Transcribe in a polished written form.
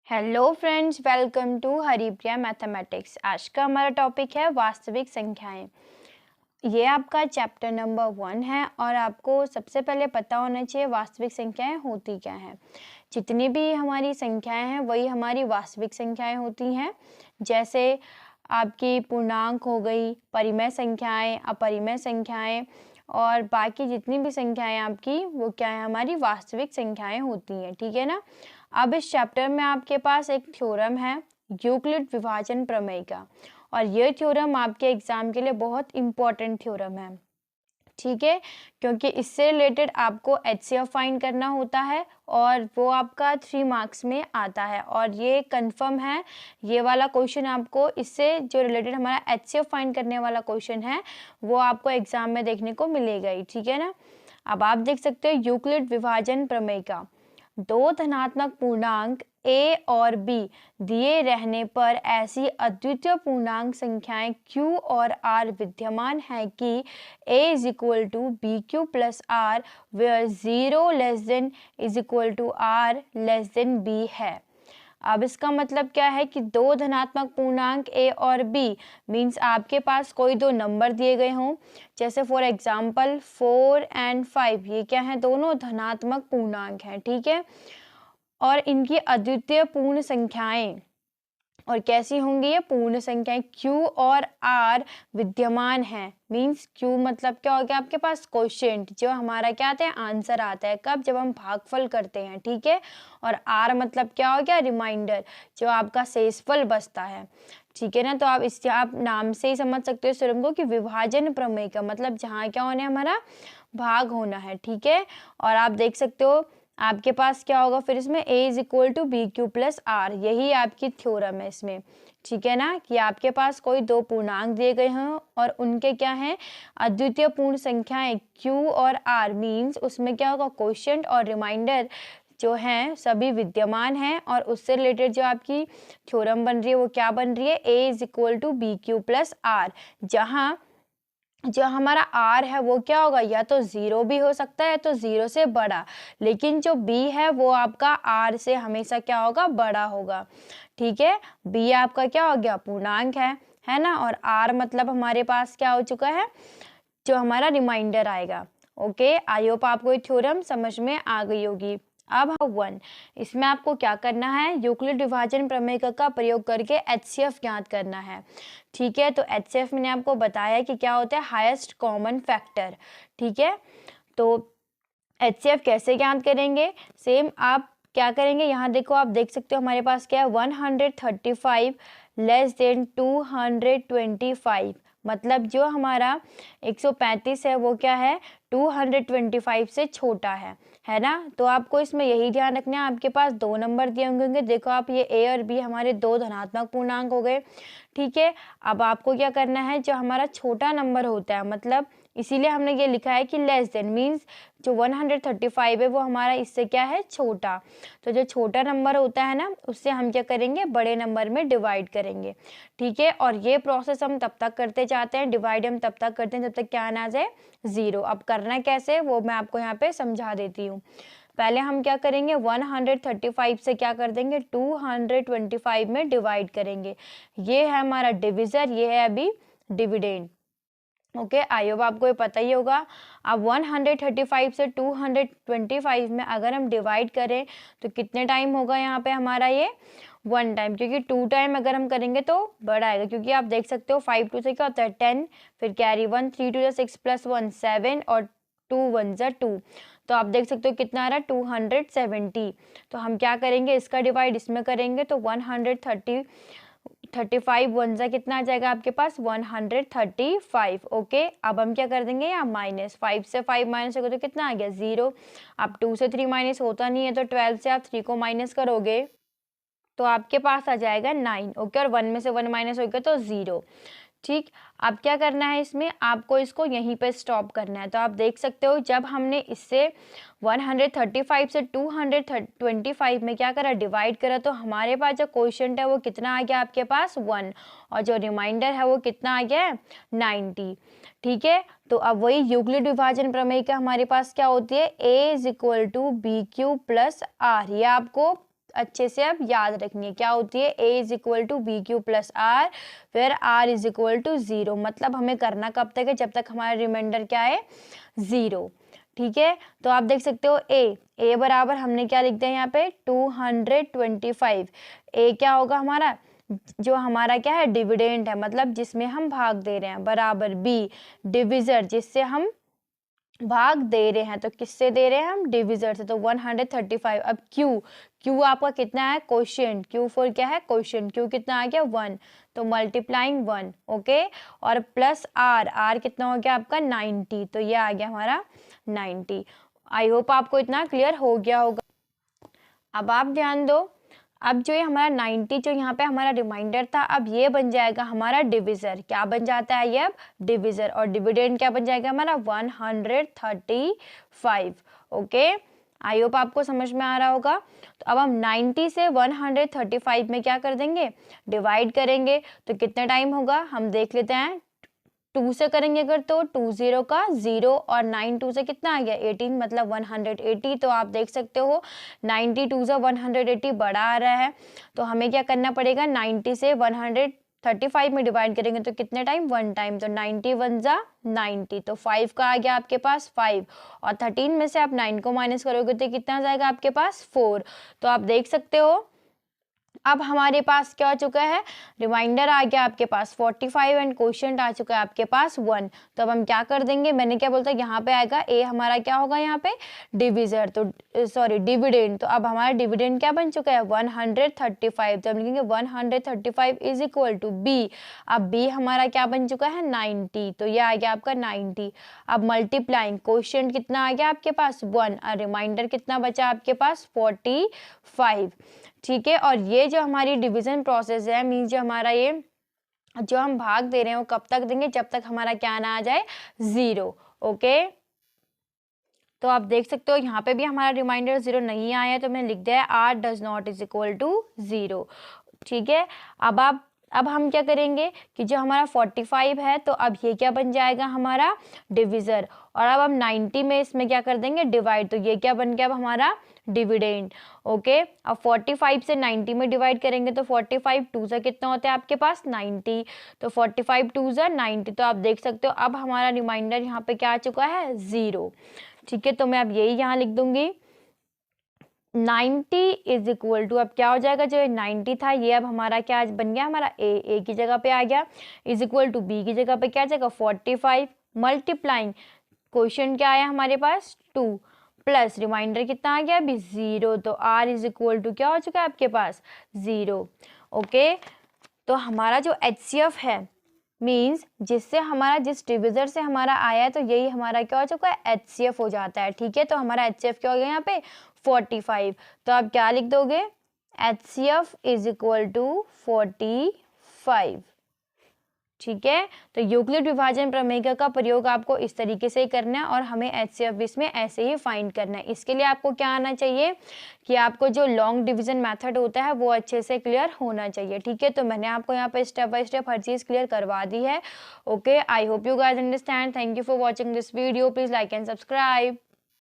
Hello friends, welcome to Haripriya mathematics. आज का हमारा टॉपिक है वास्तविक संख्याएं। ये आपका चैप्टर नंबर 1 है और आपको सबसे पहले पता होना चाहिए वास्तविक संख्याएं होती क्या हैं। जितनी भी हमारी संख्याएं हैं वही हमारी वास्तविक संख्याएं होती हैं। जैसे आपकी पूर्णांक हो गई, परिमेय संख्याएं, अपरिमेय संख्याएं और बाकी जितनी भी संख्याएं आपकी वो क्या है, हमारी वास्तविक संख्याएं होती हैं। ठीक है ना। अब इस चैप्टर में आपके पास एक थ्योरम है यूक्लिड विभाजन प्रमेय का, और ये थ्योरम आपके एग्जाम के लिए बहुत इंपॉर्टेंट थ्योरम है। ठीक है, क्योंकि इससे रिलेटेड आपको HCF फाइंड करना होता है और वो आपका 3 मार्क्स में आता है और ये कंफर्म है। ये वाला क्वेश्चन आपको इससे जो रिलेटेड हमारा HCF फाइंड करने वाला क्वेश्चन है वो आपको एग्जाम में देखने को मिलेगा ही। ठीक है ना। अब आप देख सकते हो यूक्लिड विभाजन प्रमेय का, दो धनात्मक पूर्णांक a और b दिए रहने पर ऐसी अद्वितीय पूर्णांक संख्याएं q और r विद्यमान है कि a is equal to b q plus r where 0 less than is equal to r less than b है। अब इसका मतलब क्या है कि दो धनात्मक पूर्णांक a और b मीन्स आपके पास कोई दो नंबर दिए गए हों, जैसे फॉर एग्जांपल 4 एंड 5, ये क्या है, दोनों धनात्मक पूर्णांक हैं। ठीक है, और इनकी अद्वितीय पूर्ण संख्याएं, और कैसी होंगी ये पूर्ण संख्याएं, Q और R विद्यमान है। मीन्स Q मतलब क्या हो गया, आपके पास क्वोशिएंट जो हमारा क्या आता है, आंसर आता है कब, जब हम भागफल करते हैं। ठीक है, और R मतलब क्या हो गया, रिमाइंडर जो आपका शेषफल बचता है। ठीक है ना। तो आप नाम से ही समझ सकते हो सुरंग को कि विभाजन प्रमेय का मतलब जहाँ क्या होना है, हमारा भाग होना है। ठीक है, और आप देख सकते हो आपके पास क्या होगा फिर इसमें a is equal to b q plus r, यही आपकी थ्योरम है इसमें। ठीक है ना, कि आपके पास कोई दो पूर्णांक दिए गए हैं और उनके क्या हैं, अद्वितीय पूर्ण संख्याएं q और r, मीन्स उसमें क्या होगा, क्वोशिएंट और रिमाइंडर जो हैं सभी विद्यमान हैं, और उससे रिलेटेड जो आपकी थ्योरम बन रही है वो क्या बन रही है, a is equal to b q plus r, जहाँ जो हमारा r है वो क्या होगा, या तो 0 भी हो सकता है तो 0 से बड़ा, लेकिन जो b है वो आपका r से हमेशा क्या होगा, बड़ा होगा। ठीक है, b आपका क्या हो गया, पूर्णांक है ना, और r मतलब हमारे पास क्या हो चुका है, जो हमारा रिमाइंडर आएगा। ओके, आई होप आपको ये थ्योरम समझ में आ गई होगी। अब 1, इसमें आपको क्या करना है, यूक्लिड विभाजन प्रमेय का प्रयोग करके HCF ज्ञात करना है। ठीक है, तो HCF मैंने आपको बताया कि क्या होता है, हाईएस्ट कॉमन फैक्टर। ठीक है, तो HCF कैसे ज्ञात करेंगे, सेम आप क्या करेंगे, यहाँ देखो, आप देख सकते हो हमारे पास क्या है, 135 लेस देन 225, मतलब जो हमारा 135 है वो क्या है, 225 से छोटा है ना। तो आपको इसमें यही ध्यान रखना है, आपके पास दो नंबर दिए होंगे, देखो आप, ये a और b हमारे दो धनात्मक पूर्णांक हो गए। ठीक है, अब आपको क्या करना है, जो हमारा छोटा नंबर होता है, मतलब इसीलिए हमने ये लिखा है कि लेस देन, मीन्स जो 135 है वो हमारा इससे क्या है, छोटा। तो जो छोटा नंबर होता है ना, उससे हम क्या करेंगे, बड़े नंबर में डिवाइड करेंगे। ठीक है, और ये प्रोसेस हम तब तक करते जाते हैं, डिवाइड हम तब तक करते हैं जब तक क्या ना आ जाए, 0। अब करना कैसे वो मैं आपको यहाँ पे समझा देती हूँ। पहले हम क्या करेंगे, 135 से क्या कर देंगे, 225 में डिवाइड करेंगे। ये है हमारा डिविजर, ये है अभी डिविडेंड। ओके, आई होप आपको ये पता ही होगा। अब 135 से 225 में अगर हम डिवाइड करें तो कितने टाइम होगा यहाँ पे हमारा, ये 1 टाइम, क्योंकि 2 टाइम अगर हम करेंगे तो बड़ा आएगा, क्योंकि आप देख सकते हो 5 2 से क्या होता है 10, फिर कैरी 1, 3 2 6 प्लस 1 7 और 2 1 2। तो आप देख सकते हो कितना आ रहा है, 270। तो हम क्या करेंगे, इसका डिवाइड इसमें करेंगे तो 135 वन जा कितना आ जाएगा आपके पास, 135। ओके, अब हम क्या कर देंगे, यहाँ माइनस, 5 से 5 माइनस होगा तो कितना आ गया, 0। अब 2 से 3 माइनस होता नहीं है, तो 12 से आप 3 को माइनस करोगे तो आपके पास आ जाएगा 9। ओके, और 1 में से 1 माइनस होगा तो 0। ठीक, अब क्या करना है, इसमें आपको इसको यहीं पे स्टॉप करना है। तो आप देख सकते हो जब हमने इससे 135 से 225 में क्या करा, डिवाइड करा, तो हमारे पास जो क्वोशिएंट है वो कितना आ गया आपके पास, 1, और जो रिमाइंडर है वो कितना आ गया है, 90। ठीक है, तो अब वही यूक्लिड विभाजन प्रमेय का हमारे पास क्या होती है, a is equal to b q plus r, ये आपको अच्छे से अब याद रखनी है, क्या होती है, a is equal to b q plus r, फिर r इज इक्वल टू 0। मतलब हमें करना कब तक है, जब तक हमारा रिमाइंडर क्या है, 0। ठीक है, तो आप देख सकते हो a बराबर हमने क्या लिख दिया यहाँ पे 225। a क्या होगा हमारा, जो हमारा क्या है, डिविडेंड है, मतलब जिसमें हम भाग दे रहे हैं, बराबर b डिविजर, जिससे हम भाग दे रहे हैं, तो किससे दे रहे हैं हम, डिविजर से, तो 135। अब q आपका कितना है, क्वोशिएंट, q4 क्या है, क्वोशिएंट, q कितना आ गया 1, तो मल्टीप्लाइंग 1, ओके, और प्लस r कितना हो गया आपका 90, तो ये आ गया हमारा 90। आई होप आपको इतना क्लियर हो गया होगा। अब आप ध्यान दो, अब जो ये हमारा 90 जो यहाँ पे हमारा रिमाइंडर था, अब ये बन जाएगा हमारा डिविजर। क्या बन जाता है ये, अब डिविजर, और डिविडेंड क्या बन जाएगा हमारा 135। ओके, आई होप आपको समझ में आ रहा होगा। तो अब हम 90 से 135 में क्या कर देंगे, डिवाइड करेंगे, तो कितना टाइम होगा हम देख लेते हैं। 2 से करेंगे अगर तो 2 0 का 0, और 9 2 से कितना आ गया 18, मतलब 180। तो आप देख सकते हो 92 से 180 बड़ा आ रहा है, तो हमें क्या करना पड़ेगा, 90 से 135 में डिवाइड करेंगे तो कितने टाइम, 1 टाइम, तो 90 1 जा 90, तो 5 का आ गया आपके पास 5, और 13 में से आप 9 को माइनस करोगे तो कितना जाएगा आपके पास 4। तो आप देख सकते हो अब हमारे पास क्या आ चुका है, रिमाइंडर आ गया आपके पास 45 एंड क्वोशिएंट आ चुका है आपके पास 1। तो अब हम क्या कर देंगे, मैंने क्या बोलता, यहाँ पे आएगा a हमारा क्या होगा यहाँ पे डिविजर, तो सॉरी डिविडेंड, तो अब हमारा डिविडेंड क्या बन चुका है 135। तो हम लिखेंगे 135 इज इक्वल टू b। अब b हमारा क्या बन चुका है 90, तो ये आ गया आपका 90। अब मल्टीप्लाइंग, क्वोशिएंट कितना आ गया आपके पास 1, और रिमाइंडर कितना बचा आपके पास 45। ठीक है, और ये जो हमारी डिवीजन प्रोसेस है, मीन्स जो हमारा ये जो हम भाग दे रहे हैं वो कब तक देंगे, जब तक हमारा क्या ना आ जाए 0। ओके, तो आप देख सकते हो यहाँ पे भी हमारा रिमाइंडर 0 नहीं आया है, तो मैंने लिख दिया है r does not is equal to 0। ठीक है, अब हम क्या करेंगे कि जो हमारा 45 है, तो अब ये क्या बन जाएगा हमारा डिविजर, और अब हम 90 में इसमें क्या कर देंगे डिवाइड, तो ये क्या बन गया अब हमारा डिविडेंड। ओके, अब 45 से 90 में डिवाइड करेंगे तो 45 2 से कितना होता है आपके पास 90, तो 45 2 से 90, तो आप देख सकते हो अब हमारा रिमाइंडर यहाँ पे क्या आ चुका है 0। ठीक है, तो मैं अब यही यहाँ लिख दूंगी 90 इज इक्वल टू, अब क्या हो जाएगा, जो 90 था ये अब हमारा क्या बन गया, हमारा a की जगह पे आ गया, इज इक्वल टू b की जगह पे क्या आ जाएगा 45, मल्टीप्लाइंग क्वोशिएंट क्या आया हमारे पास 2, प्लस रिमाइंडर कितना आ गया अभी 0, तो r इज इक्वल टू क्या हो चुका है आपके पास 0। ओके, तो हमारा जो HCF है, मीन्स जिससे हमारा जिस डिविजर से हमारा आया है, तो यही हमारा क्या हो चुका है HCF हो जाता है। ठीक है, तो हमारा HCF क्या हो गया यहाँ पे 45, तो आप क्या लिख दोगे HCF इज इक्वल टू 45। ठीक है, तो यूक्लिड विभाजन प्रमेय का प्रयोग आपको इस तरीके से ही करना है, और हमें HCF इसमें ऐसे ही फाइंड करना है। इसके लिए आपको क्या आना चाहिए कि आपको जो लॉन्ग डिवीजन मेथड होता है वो अच्छे से क्लियर होना चाहिए। ठीक है, तो मैंने आपको यहाँ पे step by step her cheese clear करवा दी है। Okay, I hope you guys understand. Thank you for watching this video, please like and subscribe.